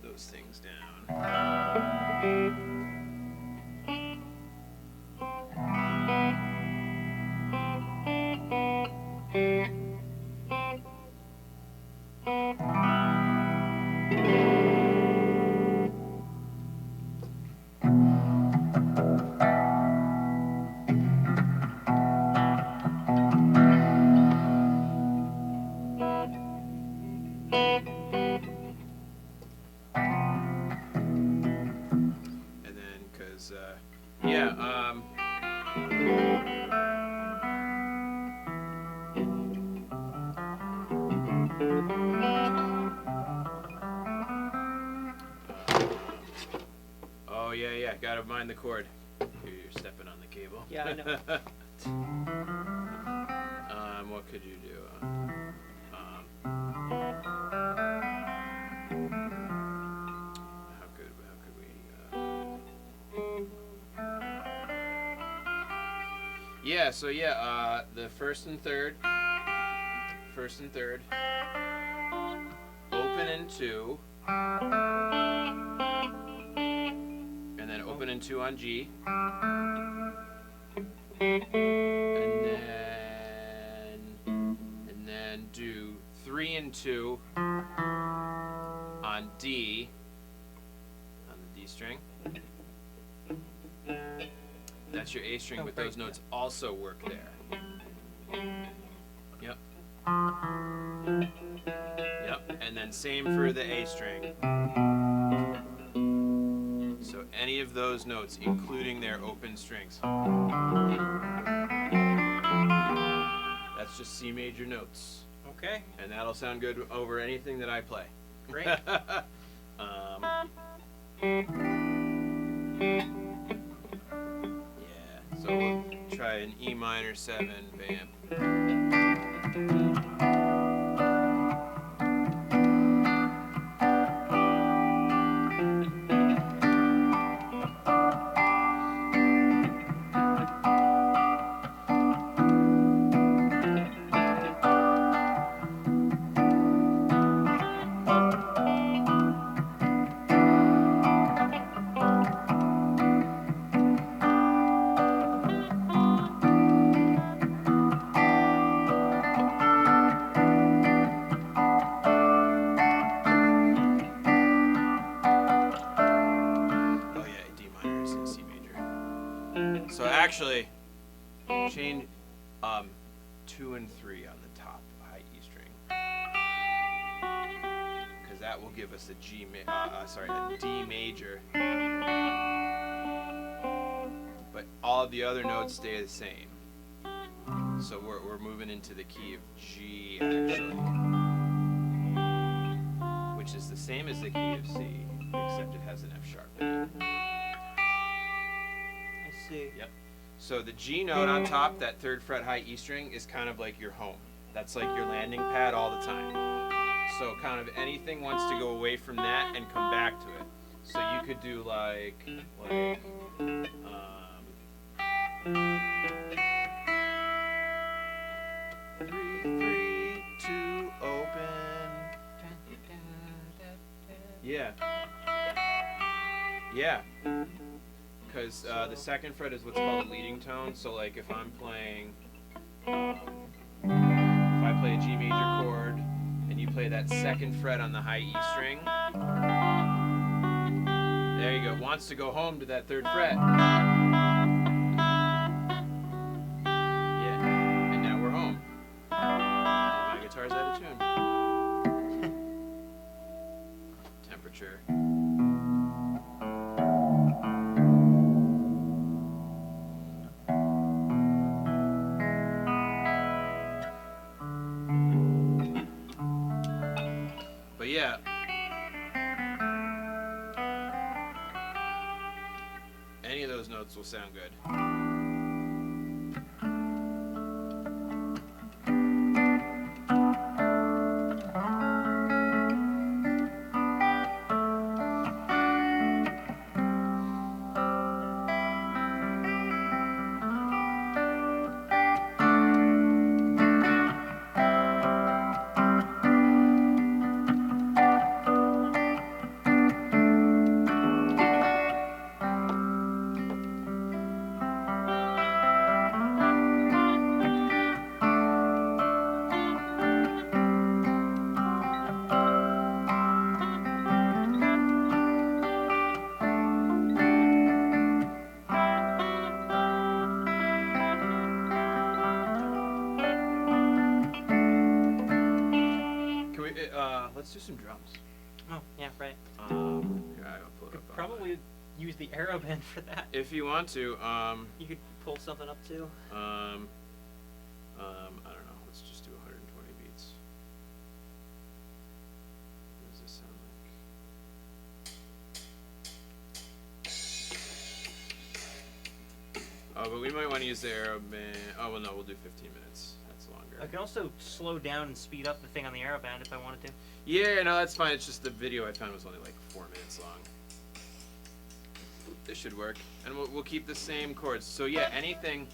Those things down. And then, cause yeah, oh yeah, gotta mind the cord. Here, you're stepping on the cable. Yeah, I know. What could you do? How could we? Yeah, so yeah, the first and third, open in two, and then open in two on G, and then do 3 and 2 on D, on the D string. That's your A string, but those notes also work there. Yep. Yep, and then same for the A string. So any of those notes, including their open strings. That's just C major notes. Okay. And that'll sound good over anything that I play. Great. So we'll try an E minor 7 vamp. So actually, chain 2 and 3 on the top high E string, because that will give us a a D major. But all of the other notes stay the same. So we're moving into the key of G actually, which is the same as the key of C, except it has an F sharp in it. Yep. So the G note on top, that 3rd fret high E string, is kind of like your home. That's like your landing pad all the time. So kind of anything wants to go away from that and come back to it. So you could do like 3, 2, open. Yeah. Yeah. Because the 2nd fret is what's called a leading tone. So like if I'm playing, if I play a G major chord and you play that 2nd fret on the high E string, there you go. It wants to go home to that 3rd fret. Yeah, and now we're home. And my guitar's out of tune. Temperature. But yeah, any of those notes will sound good. let's do some drums. Oh, yeah, right. Here, I'll pull it up. Probably use the arrow bend for that. If you want to, You could pull something up too. I don't know. Let's just do 120 beats. What does this sound like? Oh, but we might want to use the arrow band. Oh, well, no, we'll do 15 minutes. That's longer. I can also slow down and speed up the thing on the arrow band if I wanted to. Yeah, no, that's fine. It's just the video I found was only like 4 minutes long. This should work. And we'll keep the same chords. So, yeah, anything.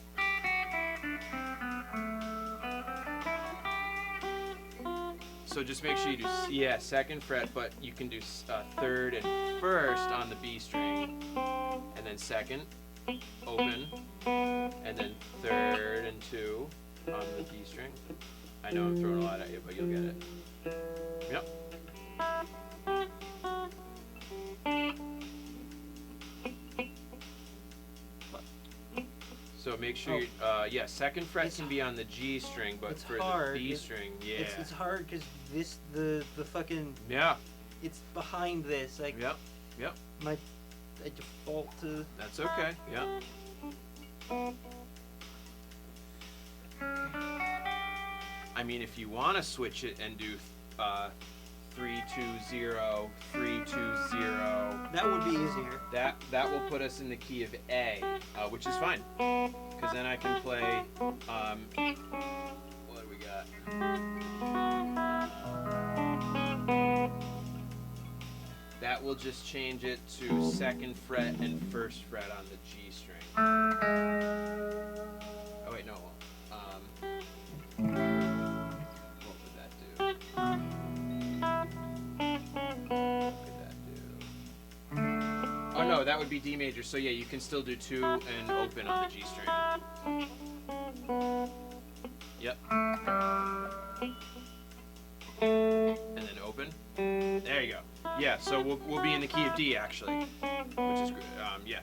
So just make sure you do, second fret, but you can do third and first on the B string, and then second, open, and then third and 2 on the D string. I know I'm throwing a lot at you, but you'll get it. Yep. So make sure you, second fret can be on the G string, but for the B string, It's hard because the fucking... Yeah. It's behind this. Like, Yep. I default to... That's okay, yep. I mean, if you want to switch it and do 3-2-0, 3-2-0. That would be easier. That will put us in the key of A, which is fine, because then I can play. What do we got? That will just change it to second fret and first fret on the G string. Oh wait, no. What would that do? Oh no, that would be D major. So yeah, you can still do 2 and open on the G string. Yep. And then open. There you go. Yeah, so we'll be in the key of D actually, which is good. Yeah.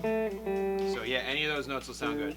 So yeah, any of those notes will sound good.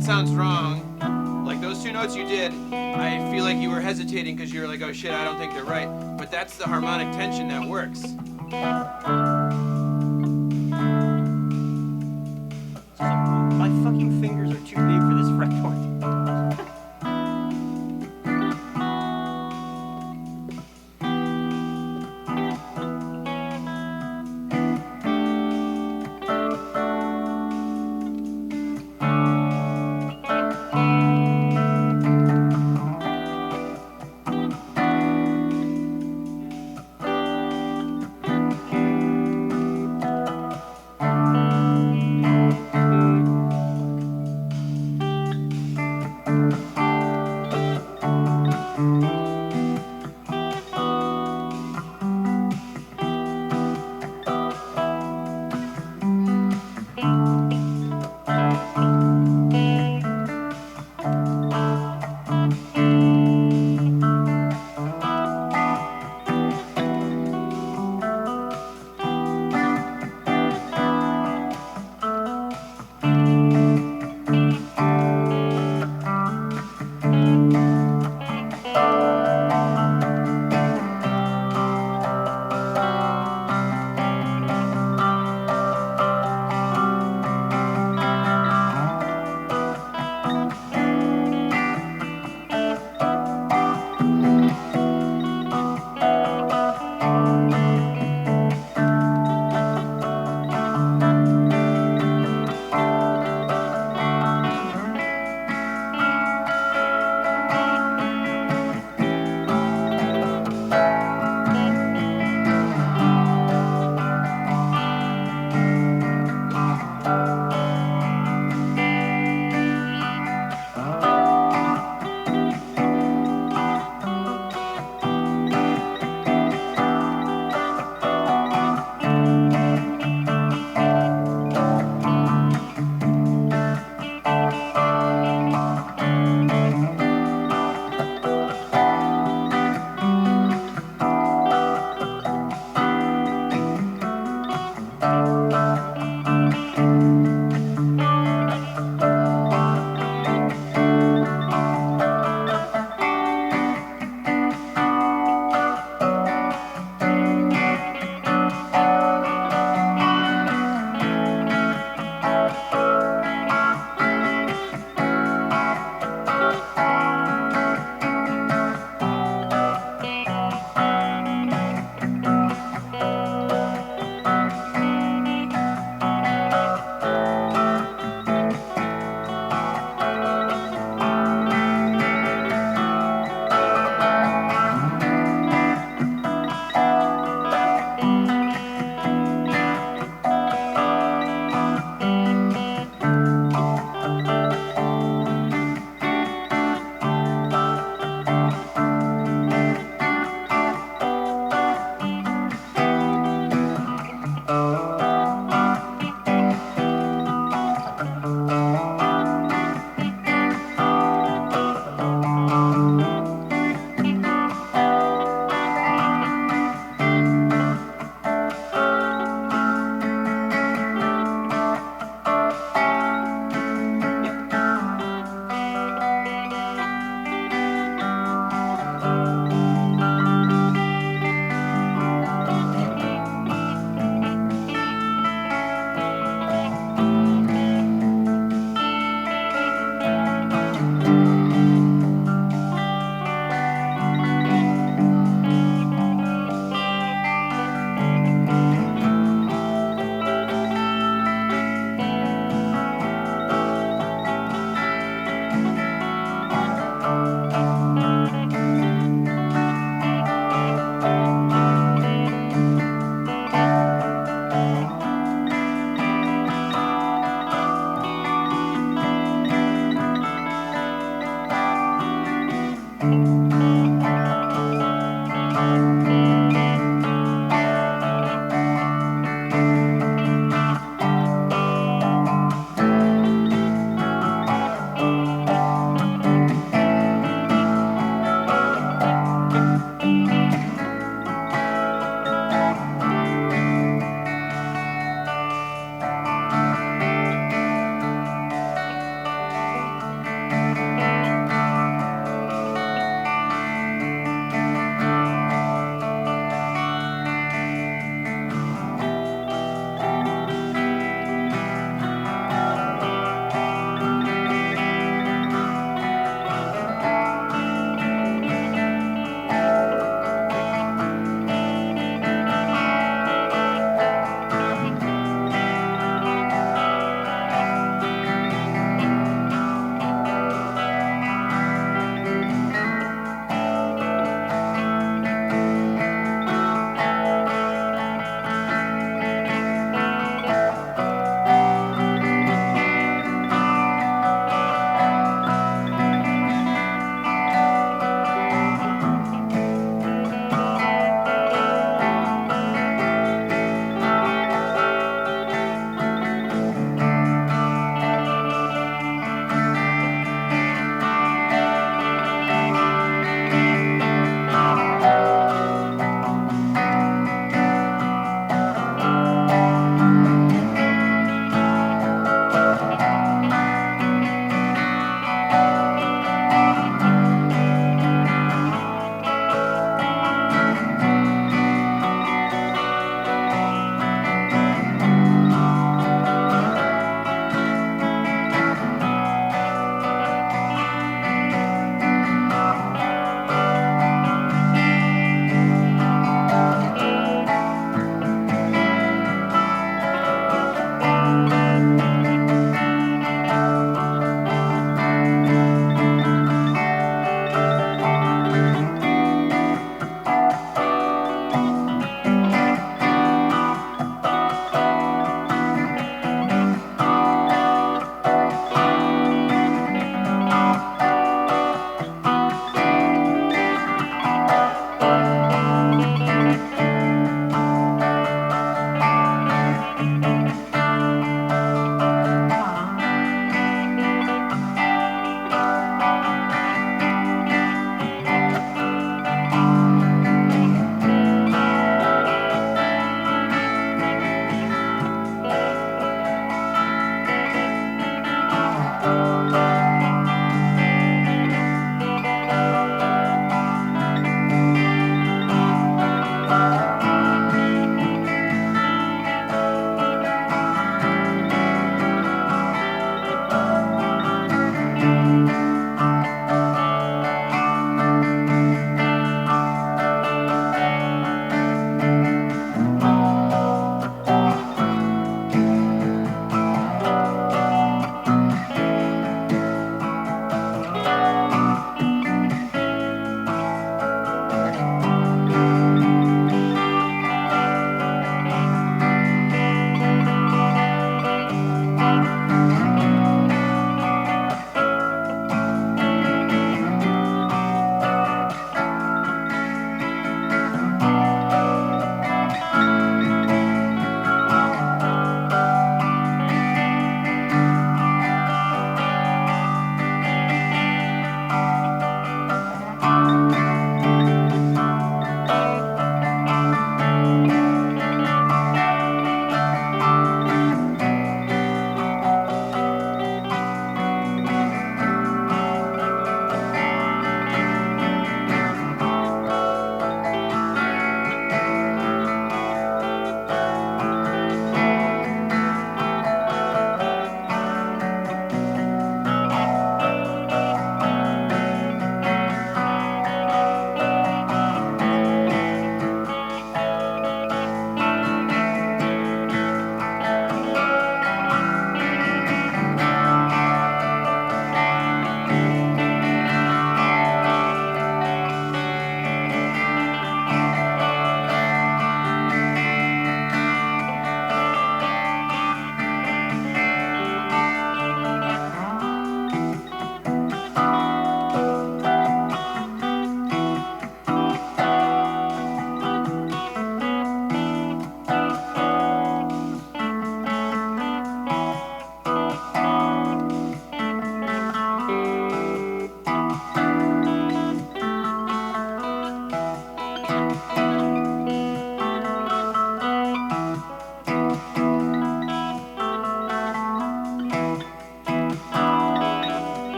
Sounds wrong. Like those 2 notes you did, I feel like you were hesitating because you were like, oh shit, I don't think they're right. But that's the harmonic tension that works. My fucking fingers are too big for this fretboard.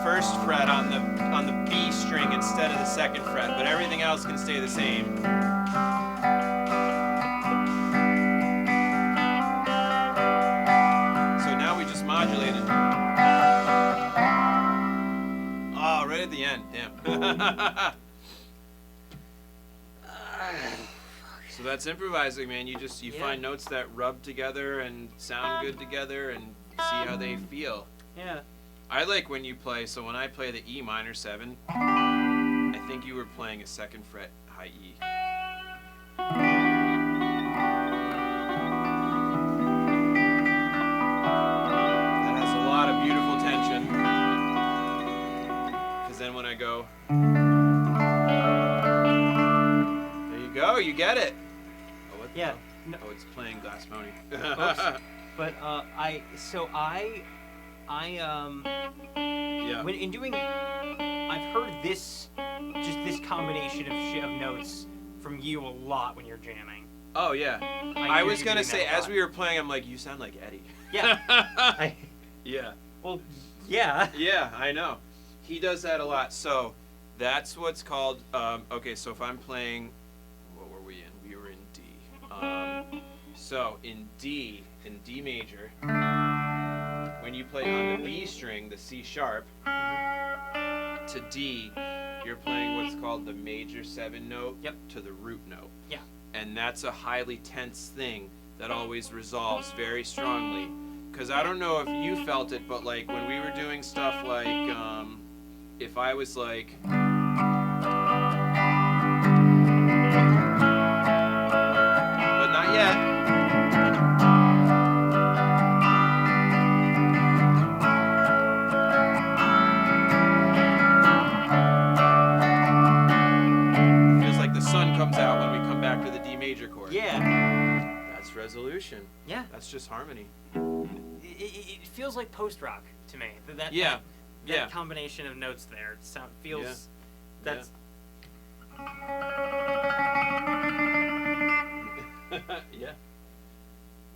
first fret on the B string instead of the second fret, but everything else can stay the same. So now we just modulated. Oh, right at the end. Damn. So that's improvising, man. You find notes that rub together and sound good together and see how they feel. Yeah. I like when you play, so when I play the E minor 7, I think you were playing a second fret high E. That has a lot of beautiful tension. Because then when I go, there you go, you get it. Oh, what the hell? No. Oh, it's playing Glass Pony. Oops. But Yeah. when in doing, I've heard this combination of notes from you a lot when you're jamming. Oh yeah. I was gonna say as we were playing, I'm like, you sound like Eddie. Yeah. Yeah. Well, yeah. Yeah, I know. He does that a lot. So that's what's called. Okay, so if I'm playing, what were we in? We were in D. So in D major, when you play on the B string, the C sharp, to D, you're playing what's called the major 7 note to the root note. Yeah. And that's a highly tense thing that always resolves very strongly. Because I don't know if you felt it, but like when we were doing stuff like, if I was like, but not yet. Comes out when we come back to the D major chord. Yeah. That's resolution. Yeah. That's just harmony. It feels like post-rock to me. That combination of notes there feels... That's... Yeah.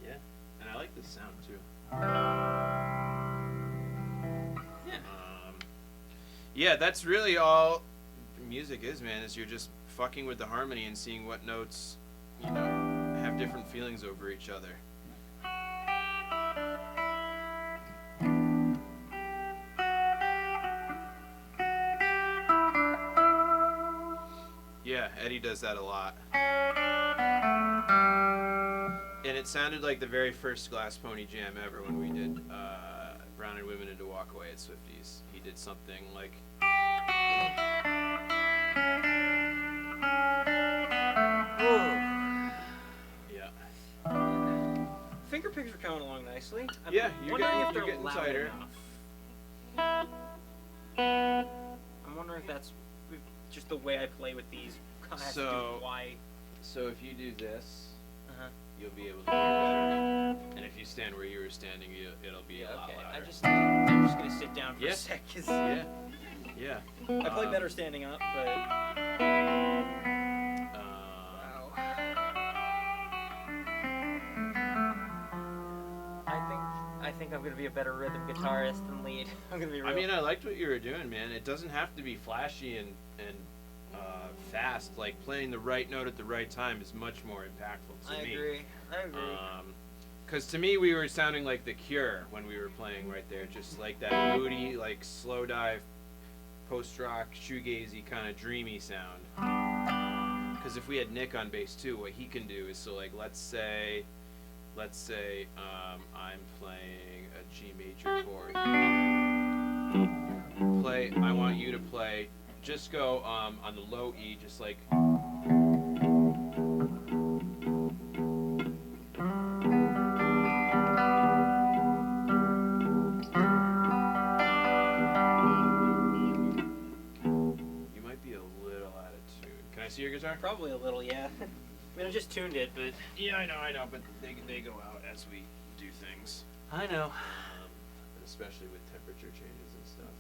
Yeah. And I like this sound too. Yeah. Yeah, that's really all music is, man, is you're just fucking with the harmony and seeing what notes, have different feelings over each other. Yeah, Eddie does that a lot. And it sounded like the very first Glass Pony jam ever when we did Brown and Women into Walk Away at Swifties. He did something like... Yeah. Finger-Picks are coming along nicely. I'm you're wondering if they're getting loud tighter. enough. I'm wondering if that's just the way I play with these. Has to do with why. So if you do this, you'll be able to hear better. And if you stand where you were standing, it'll be a lot louder. I'm just gonna sit down for a sec. Yeah. I play better standing up, but. I think I'm gonna be a better rhythm guitarist than lead. I'm gonna be real. I mean, I liked what you were doing, man. It doesn't have to be flashy and fast. Like playing the right note at the right time is much more impactful to me. I agree. Because to me, we were sounding like The Cure when we were playing right there, just like that moody, like slow dive, post-rock, shoegazy kind of dreamy sound. Because if we had Nick on bass too, what he can do is so like let's say I'm playing a G major chord. I want you to play. Just go on the low E, just like. You might be a little out of tune. Can I see your guitar? Probably a little, yeah. I mean, I just tuned it, but... Yeah, I know, but they go out as we do things. I know. Especially with temperature changes and stuff.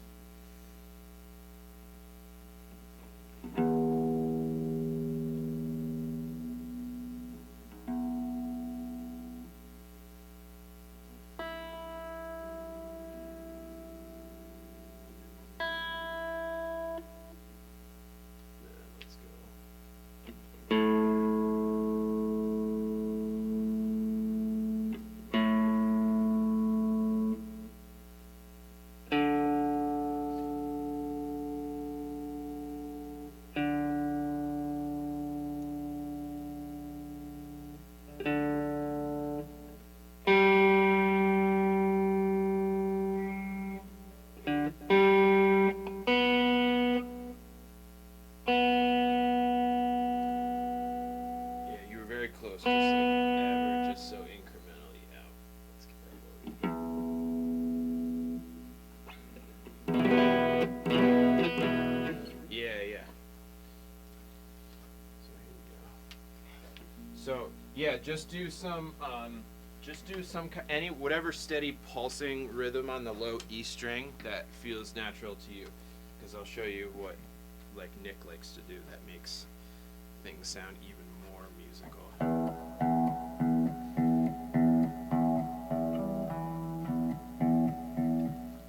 just like ever just so incrementally out. Let's get that loaded. Yeah. So here we go. So yeah, just do some whatever steady pulsing rhythm on the low E string that feels natural to you, because I'll show you what like Nick likes to do that makes things sound even more musical.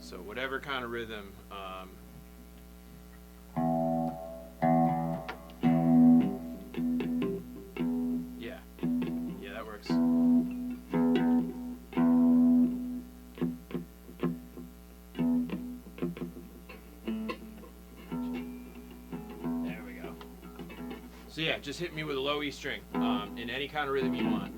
So whatever kind of rhythm. Yeah, that works. There we go. So yeah, just hit me with a low E string in any kind of rhythm you want.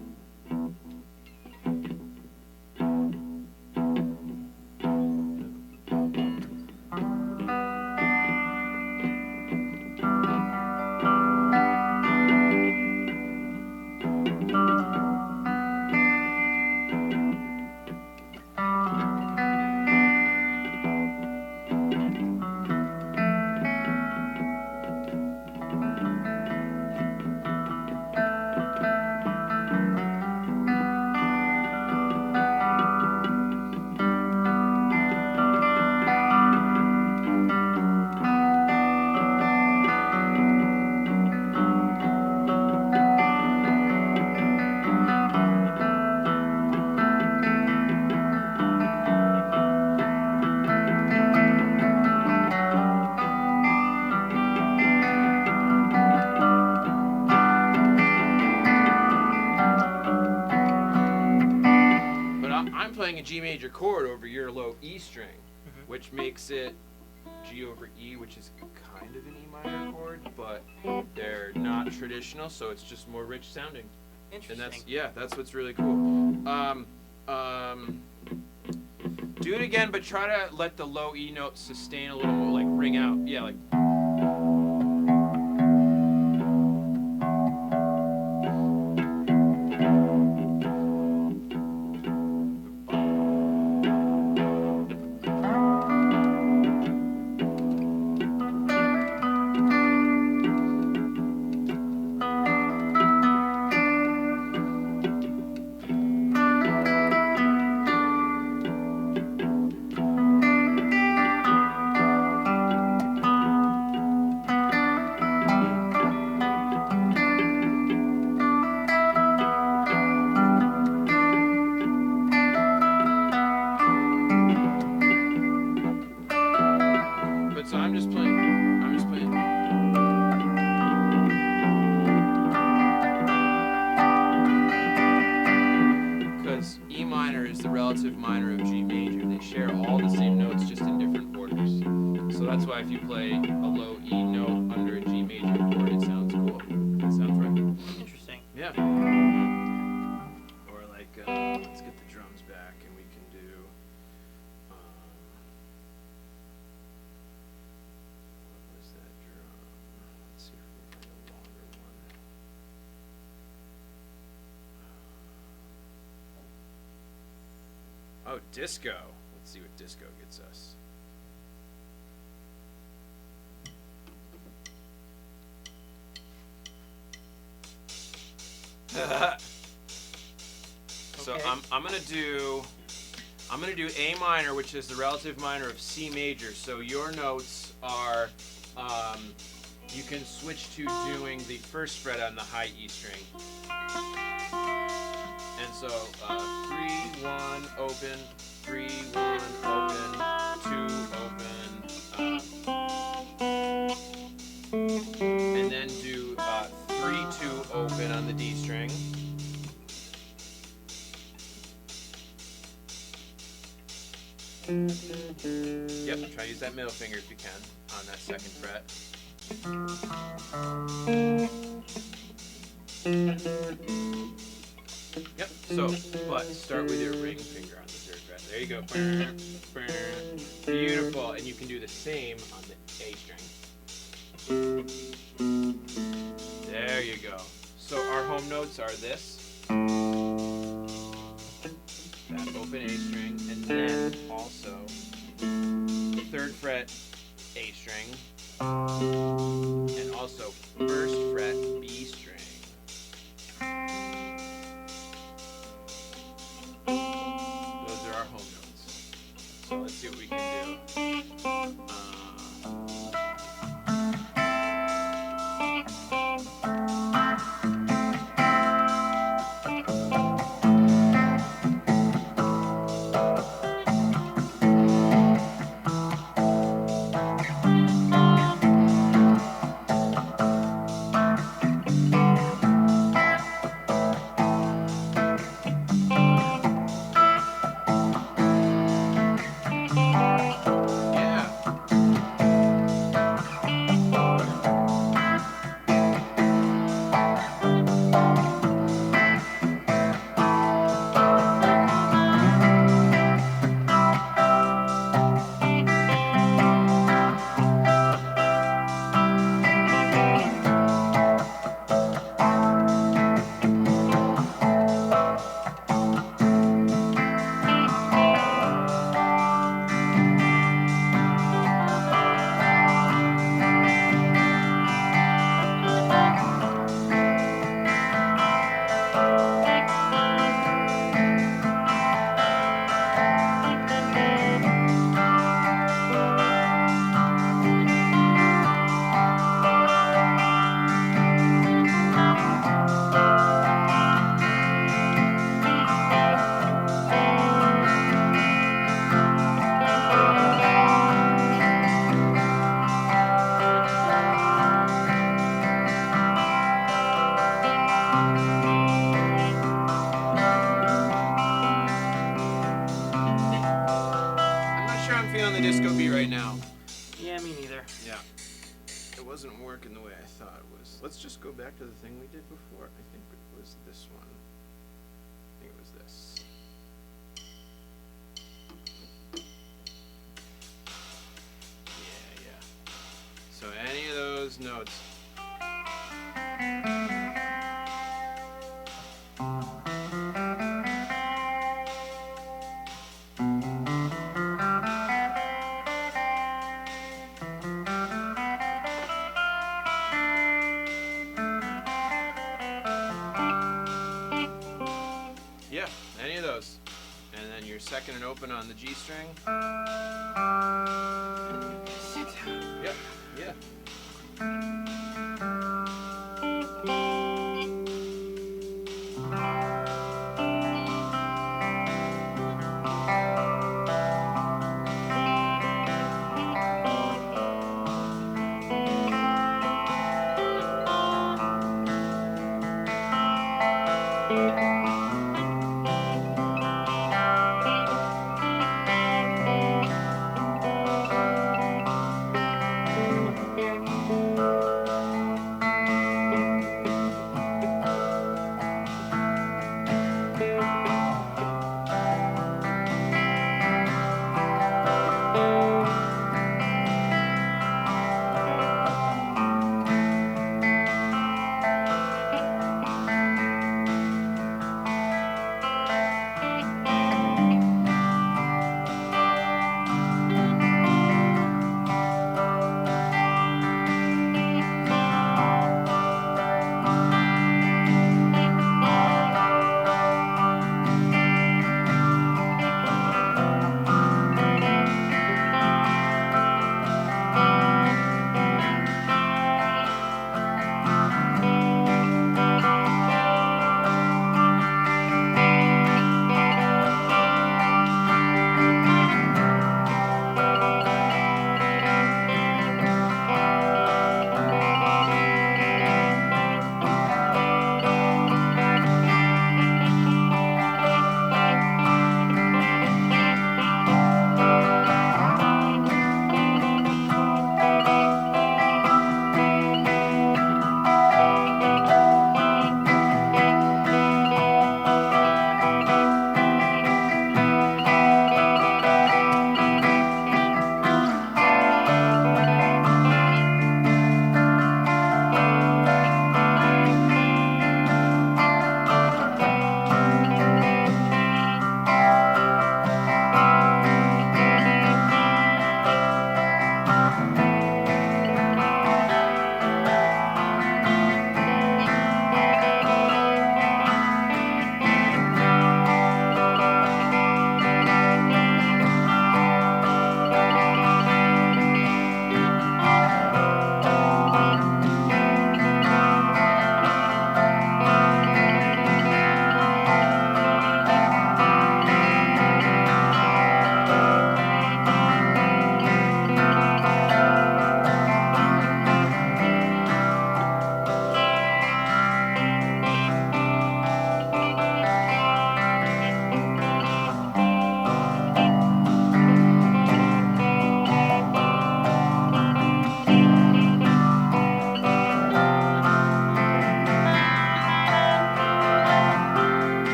Playing a G major chord over your low E string, which makes it G over E, which is kind of an E minor chord, but they're not traditional, so it's just more rich sounding. Interesting. And that's what's really cool. Do it again, but try to let the low E note sustain a little more, like ring out. Yeah, like. So I'm just playing. Because E minor is the relative minor of G major. They share all the same notes, just in different orders. So that's why if you play a low E note under a G major chord, it sounds cool. It sounds right. Interesting. Yeah. Or like, let's get the drums back and we can do. Oh, disco. Let's see what disco gets us. So Okay. I'm gonna do A minor, which is the relative minor of C major. So your notes are you can switch to doing the first fret on the high E string. And so 3, 1, open, 3, 1, open, 2, open, and then do 3, 2, open on the D string. Yep, try to use that middle finger if you can on that second fret. Yep, so, but start with your ring finger on the third fret. There you go. Beautiful. And you can do the same on the A string. There you go. So our home notes are this. That open A string, and then also the 3rd fret A string, and also 1st fret B string. Those are our home notes. So let's see what we can do. On the disco beat right now. Yeah, me neither. Yeah. It wasn't working the way I thought it was. Let's just go back to the thing we did before. I think it was this one. I think it was this. Yeah. So any of those notes. Yeah, any of those. And then your 2nd and open on the G string. Yep, yeah.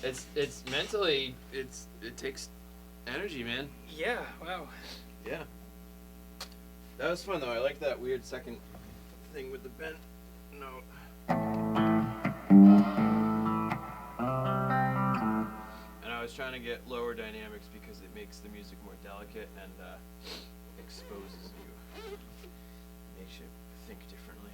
It's mentally it takes energy, man. Yeah. Wow. Yeah. That was fun though. I like that weird second thing with the bent note. And I was trying to get lower dynamics because it makes the music more delicate and exposes you. Makes you think differently.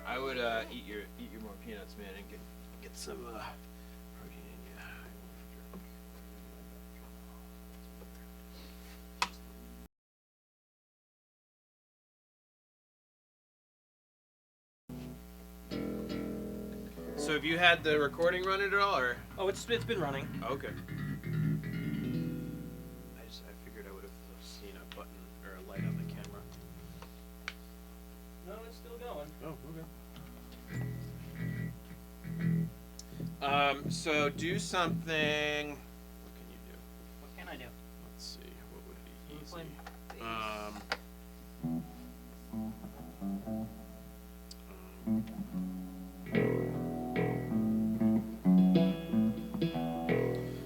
I would eat your more peanuts, man, and get some protein in you. So have you had the recording running at all, or? Oh, it's been running. Okay. I figured I would have seen a button or a light on the camera. No, it's still going. Oh, okay. So do something. What can you do? What can I do? Let's see. What would be Can you easy? play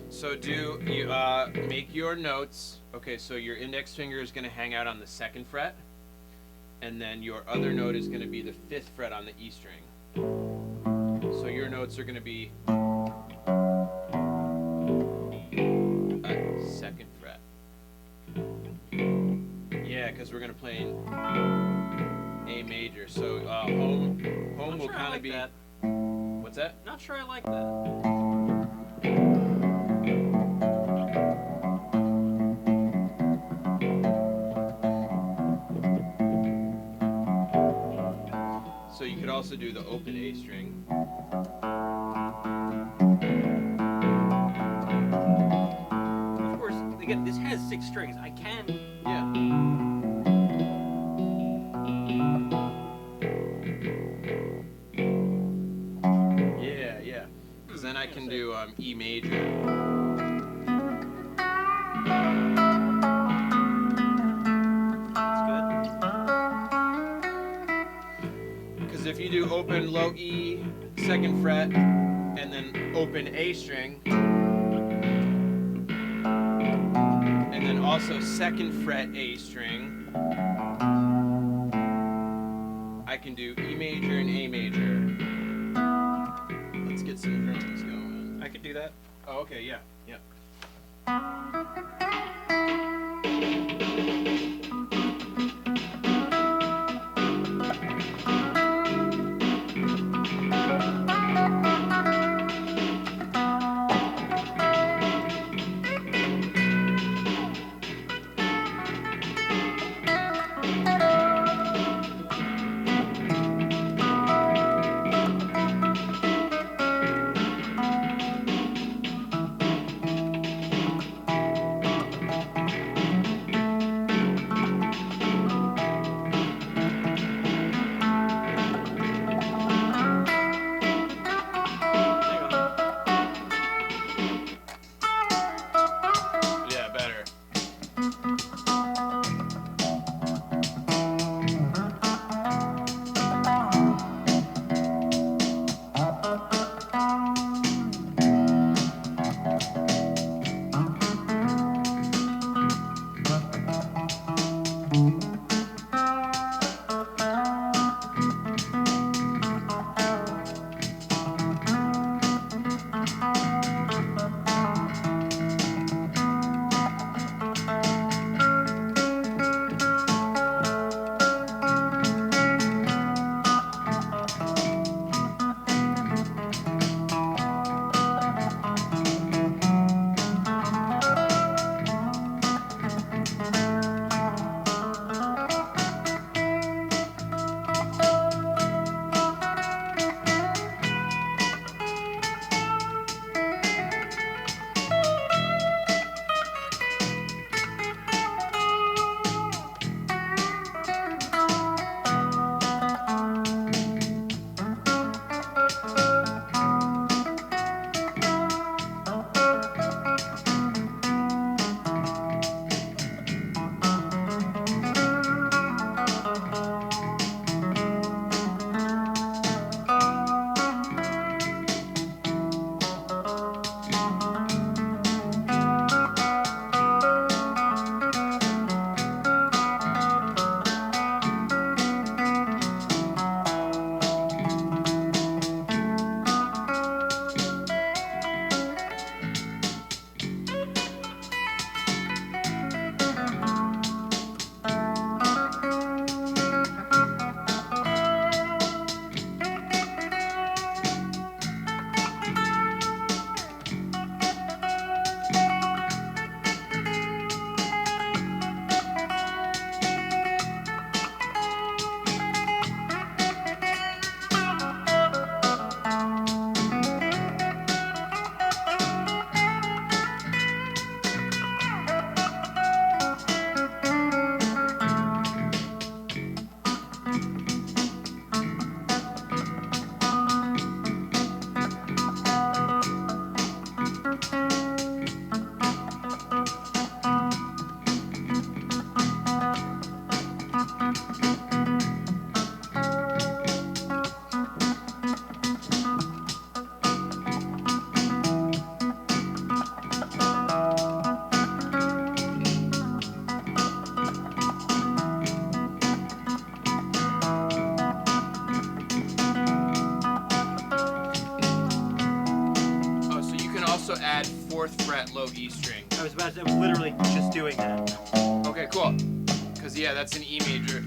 So do you make your notes. Okay, so your index finger is going to hang out on the 2nd fret, and then your other note is going to be the 5th fret on the E string. So your notes are going to be 2nd fret. Yeah, because we're going to play in A major. So home will kind of be. that. What's that? Not sure I like that. So you could also do the open A string. Of course, again, this has 6 strings. I can. Yeah. Yeah. Because then I can do E major. If you do open low E, 2nd fret, and then open A string, and then also 2nd fret A string, I can do E major and A major. Let's get some drums going. I could do that. Oh, okay, yeah. 4th fret low E string. I was literally just doing that. Okay, cool. Because, yeah, that's an E major.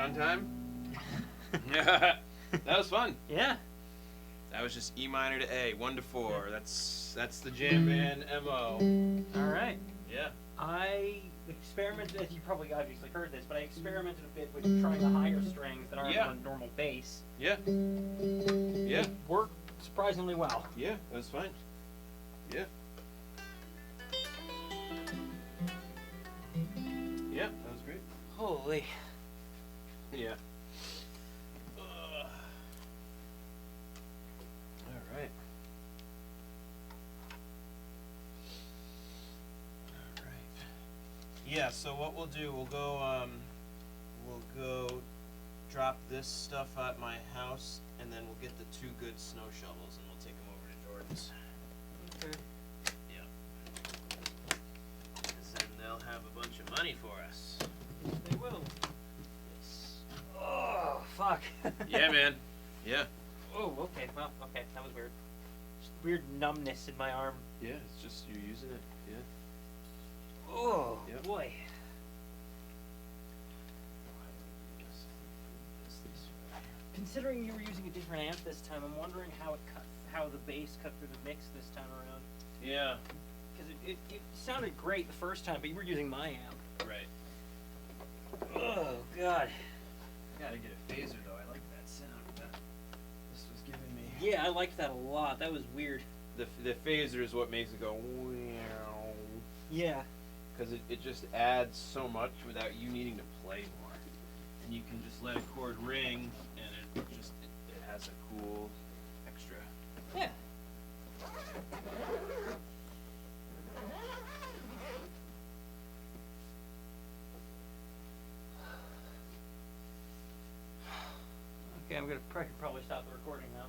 on time. That was fun. Yeah. That was just E minor to A, 1 to 4. That's the jam band MO. All right. Yeah. I experimented. You probably obviously heard this, but I experimented a bit with trying the higher strings that aren't on normal bass. Yeah. Yeah. It worked surprisingly well. Yeah, that was fine. Yeah. Yeah, that was great. Holy. Yeah. All right. All right. Yeah. So what we'll do, we'll go drop this stuff at my house, and then we'll get the 2 good snow shovels, and we'll take them over to Jordan's. Okay. Yeah. 'Cause then they'll have a bunch of money for us. Yes, they will. Yes. Oh, fuck. Yeah, man. Yeah. Oh, okay. Well, okay. That was weird. Just weird numbness in my arm. Yeah, it's just you're using it. Yeah. Oh, Yep. boy. Considering you were using a different amp this time, I'm wondering how the bass cut through the mix this time around. Yeah. Because it sounded great the first time, but you were using my amp. Right. Oh, God. I gotta get a phaser though. I like that sound that this was giving me. Yeah, I liked that a lot. That was weird. The phaser is what makes it go wow. Yeah. Because it just adds so much without you needing to play more. And you can just let a chord ring, and it has a cool extra. Yeah. Okay, I'm gonna probably stop the recording now.